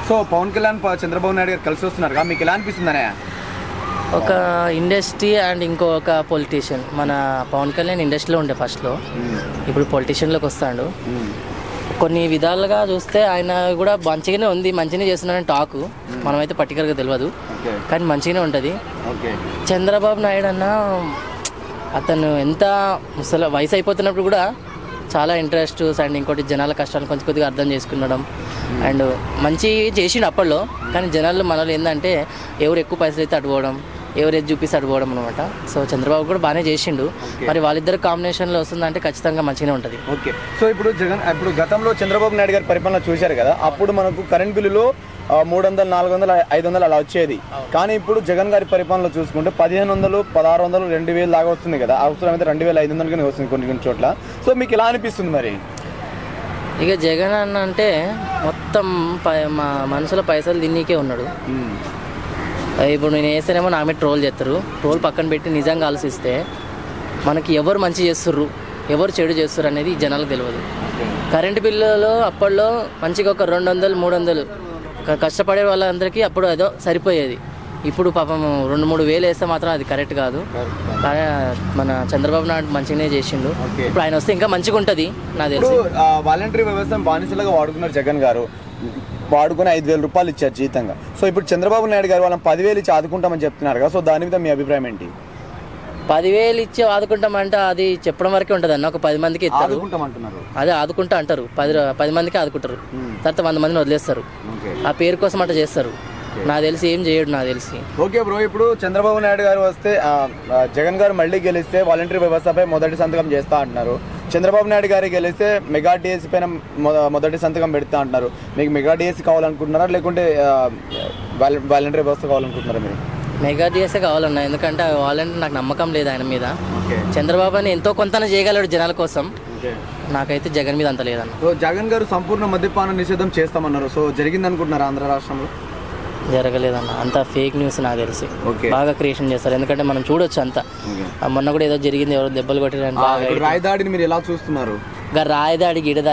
So Pawan Kalyan Chandrababu Naidu గారు కలిసి వస్తున్నారు, మీకు ఎలా అనిపిస్తుందనే? ఒక ఇండస్ట్రీ అండ్ ఇంకొక పొలిటీషియన్. మన పవన్ కళ్యాణ్ ఇండస్ట్రీలో ఉండే ఫస్ట్లో, ఇప్పుడు పొలిటీషియన్లోకి వస్తాడు. కొన్ని విధాలుగా చూస్తే ఆయన కూడా మంచిగానే ఉంది, మంచిగానే చేస్తున్నాడని టాకు, మనమైతే పర్టికులర్గా తెలియదు, కానీ మంచిగానే ఉంటుంది. చంద్రబాబు నాయుడు అన్న అతను ఎంత ముసలి వయసు అయిపోతున్నప్పుడు కూడా చాలా ఇంట్రెస్ట్ అండ్ ఇంకోటి జనాల కష్టాలను కొంచెం కొద్దిగా అర్థం చేసుకునడం అండ్ మంచి చేసిండు అప్పట్లో. కానీ జనాలు మనలో ఏంటంటే ఎవరు ఎక్కువ పైసలు అయితే అడుకోవడం, ఎవరేది చూపిస్తే అడుకోవడం అనమాట. సో చంద్రబాబు కూడా బాగానే చేసిండు. మరి వాళ్ళిద్దరు కాంబినేషన్లో వస్తుందంటే ఖచ్చితంగా మంచిగానే ఉంటుంది. ఓకే. సో ఇప్పుడు గతంలో చంద్రబాబు నాయుడు గారి పరిపాలన చూశారు కదా, అప్పుడు మనకు కరెంట్ బిల్లులో 300, 400, 500 అలా వచ్చేది. కానీ ఇప్పుడు జగన్ గారి పరిపాలనలో చూసుకుంటే 1500, 1600, 2000 దాకా వస్తుంది కదా, అవసరమైతే 2500 కానీ వస్తుంది కొన్ని చోట్ల. సో మీకు ఎలా అనిపిస్తుంది మరి? ఇక జగన్ అన్న అంటే మొత్తం మా మనసులో పైసలు తిన్నీకే ఉన్నాడు. ఇప్పుడు నేను వేస్తేనేమో నా మీద ట్రోల్ చేస్తారు. ట్రోల్ పక్కన పెట్టి నిజంగా ఆలోచిస్తే మనకి ఎవరు మంచి చేస్తుర్రు, ఎవరు చెడు చేస్తారు అనేది జనాలకు తెలియదు. కరెంటు బిల్లులో అప్పట్లో మంచిగా ఒక 200, 300 కష్టపడే వాళ్ళందరికీ అప్పుడు ఏదో సరిపోయేది. ఇప్పుడు పాపం 2-3 వేలు వేస్తే మాత్రం అది కరెక్ట్ కాదు. కానీ మన చంద్రబాబు నాయుడు మంచిగానే చేసిండు. ఇప్పుడు ఆయన వస్తే ఇంకా మంచిగా ఉంటుంది నాకు తెలిసి. వాలంటరీ వ్యవస్థను బానిసలుగా వాడుకున్నారు జగన్ గారు, వాడుకుని 5,000 రూపాయలు ఇచ్చారు జీతంగా. సో ఇప్పుడు చంద్రబాబు నాయుడు గారు వాళ్ళని 10,000 ఇచ్చి ఆదుకుంటామని చెప్తున్నారు కదా, సో దాని మీద మీ అభిప్రాయం ఏంటి? 10,000 ఇచ్చి ఆదుకుంటామంటే అది చెప్పడం వరకే ఉంటుంది అన్న. ఒక 10 మందికి ఇస్తారు, అదే ఆదుకుంటా అంటారు. 10 మందికి ఆదుకుంటారు, తర్వాత 100 మందిని వదిలేస్తారు. ఆ పేరు కోసం అట్లా చేస్తారు. నాకు తెలిసి ఏం చేయడు నాకు తెలిసి. ఓకే బ్రో, ఇప్పుడు చంద్రబాబు నాయుడు గారు వస్తే జగన్ గారు మళ్ళీ గెలిస్తే వాలంటరీ వ్యవస్థపై మొదటి సంతకం చేస్తా అంటున్నారు. చంద్రబాబు నాయుడు గారు గెలిస్తే మెగా డిఎస్సీ పైన మొదటి సంతకం పెడతా అంటున్నారు. మీకు మెగా డిఎస్సీ కావాలనుకుంటున్నారా, లేకుంటే వాలంటరీ వ్యవస్థ కావాలనుకుంటున్నారా? మీరు మెగా డిఎస్సీ కావాలన్నా, ఎందుకంటే వాలంటీర్ నాకు నమ్మకం లేదు ఆయన మీద. చంద్రబాబు అని ఎంతో కొంత చేయగలడు జనాల కోసం, నాకైతే జగన్ మీద అంత లేదన్న. సో జగన్ గారు సంపూర్ణ మద్యపాన నిషేధం చేస్తామన్నారు, సో జరిగింది అనుకుంటున్నారా ఆంధ్ర రాష్ట్రంలో? జరగలేదన్న, అంత ఫేక్ న్యూస్ నాకు తెలిసి. బాగా క్రియేషన్ చేస్తారు, ఎందుకంటే మనం చూడొచ్చు అంతా. మొన్న కూడా ఏదో జరిగింది, ఎవరో దెబ్బలు కొట్టారని. రాయదాడిని మీరు ఎలా చూస్తున్నారు? ఇంకా రాయదాడి గీడ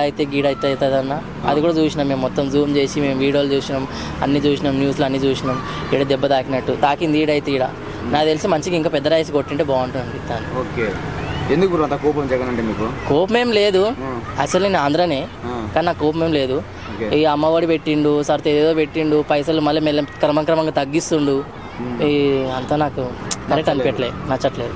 అయితే అవుతుందన్న, అది కూడా చూసినాం మేము. మొత్తం జూమ్ చేసి మేము వీడియోలు చూసినాం, అన్ని చూసినాం, న్యూస్లో అన్ని చూసినాం. ఈడ దెబ్బ తాకినట్టు తాకింది ఈడైతే ఈడ. నాకు తెలిసి మంచిగా ఇంకా పెద్ద రైస్ కొట్టింటే బాగుంటుంది. ఓకే, ఎందుకు అంత కోపం జగన్ అంటే మీకు? కోపం ఏం లేదు, అసలు నేను ఆంధ్రనే, కానీ నాకు కోపం ఏం లేదు. ఈ అమ్మఒడి పెట్టిండు, సరితే ఏదో పెట్టిండు, పైసలు మళ్ళీ క్రమంగా తగ్గిస్తుండు. ఈ అంతా నాకు కరెక్ట్ అనిపించలేదు, నచ్చట్లేదు.